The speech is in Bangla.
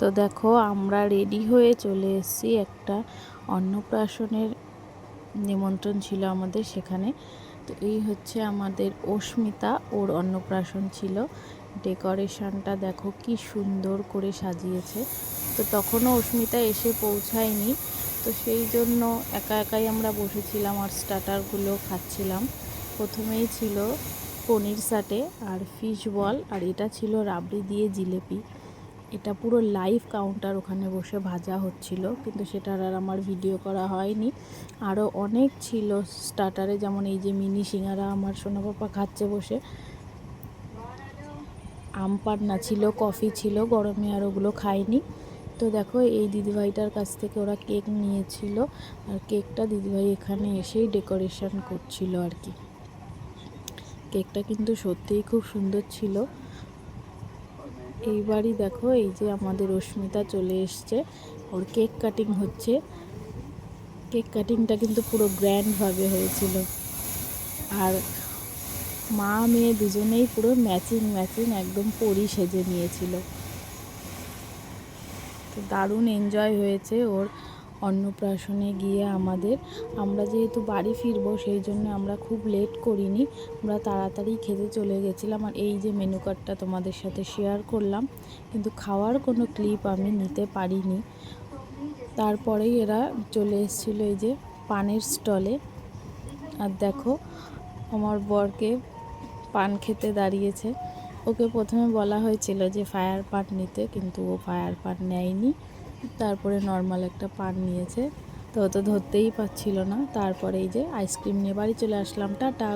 তো দেখো আমরা রেডি হয়ে চলে এসেছি, একটা অন্নপ্রাশনের নিমন্ত্রণ ছিল আমাদের সেখানে। তো এই হচ্ছে আমাদের অস্মিতা, ওর অন্নপ্রাশন ছিল। ডেকোরেশনটা দেখো কি সুন্দর করে সাজিয়েছে। তো তখনও অস্মিতা এসে পৌঁছায়নি, তো সেই জন্য একা একাই আমরা বসেছিলাম আর স্টার্টারগুলো খাচ্ছিলাম। প্রথমেই ছিল পনির সাটে আর ফিশ বল, আর এটা ছিল রাবড়ি দিয়ে জিলেপি। এটা পুরো লাইভ কাউন্টার, ওখানে বসে ভাজা হচ্ছিল, কিন্তু সেটার আর আমার ভিডিও করা হয়নি। আরও অনেক ছিল স্টার্টারে, যেমন এই যে মিনি সিঙ্গারা আমার সোনা পাপা খাচ্ছে বসে, আম পান্না ছিল, কফি ছিল, গরমে আর ওগুলো খাইনি। তো দেখো এই দিদিভাইটার কাছ থেকে ওরা কেক নিয়েছিল, আর কেকটা দিদিভাই এখানে এসেই ডেকোরেশন করছিল আর কি। কেকটা কিন্তু সত্যিই খুব সুন্দর ছিল। এইবারই দেখো এই যে আমাদের অস্মিতা চলে এসছে, ওর কেক কাটিং হচ্ছে। কেক কাটিংটা কিন্তু পুরো গ্র্যান্ডভাবে হয়েছিল, আর মা মেয়ে দুজনেই পুরো ম্যাচিং একদম পরি সেজে নিয়েছিল। তো দারুণ এনজয় হয়েছে ওর অন্নপ্রাশনে গিয়ে আমরা যেহেতু বাড়ি ফিরবো সেই জন্য আমরা খুব লেট করিনি, আমরা তাড়াতাড়ি খেতে চলে গেছিলাম। আর এই যে মেনু কার্ডটা তোমাদের সাথে শেয়ার করলাম, কিন্তু খাওয়ার কোনো ক্লিপ আমি নিতে পারিনি। তারপরেই এরা চলে এসেছিলো এই যে পানের স্টলে। আর দেখো আমার বরকে পান খেতে দাঁড়িয়েছে। ওকে প্রথমে বলা হয়েছিল যে ফায়ার পান নিতে, কিন্তু ও ফায়ার পান নেয়নি। তারপরে নর্মাল একটা পান নিয়েছে, তো ও তো ধরতেই পারছিল না। তারপরে এই যে আইসক্রিম নিয়ে বাড়ি চলে আসলাম। টাটা।